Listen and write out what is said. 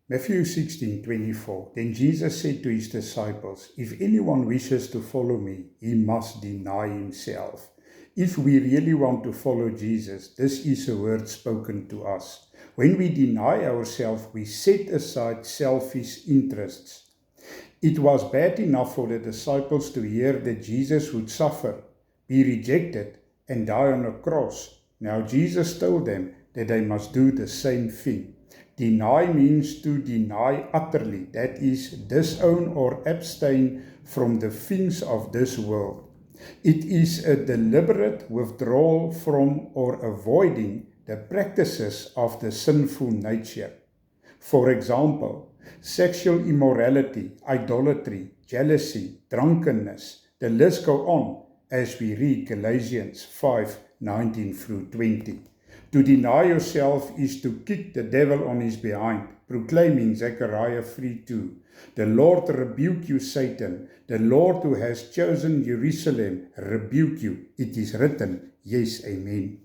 Matthew 16:24. Then Jesus said to his disciples, "If anyone wishes to follow me, he must deny himself." If we really want to follow Jesus, this is a word spoken to us. When we deny ourselves, we set aside selfish interests. It was bad enough for the disciples to hear that Jesus would suffer, be rejected, and die on a cross. Now Jesus told them that they must do the same thing. Deny means to deny utterly, that is, disown or abstain from the things of this world. It is a deliberate withdrawal from or avoiding the practices of the sinful nature. For example, sexual immorality, idolatry, jealousy, drunkenness. The list goes on as we read Galatians 5:19 through 20. To deny yourself is to kick the devil on his behind, proclaiming Zechariah 3:2. The Lord rebuke you, Satan. The Lord who has chosen Jerusalem rebuke you. It is written. Yes, amen.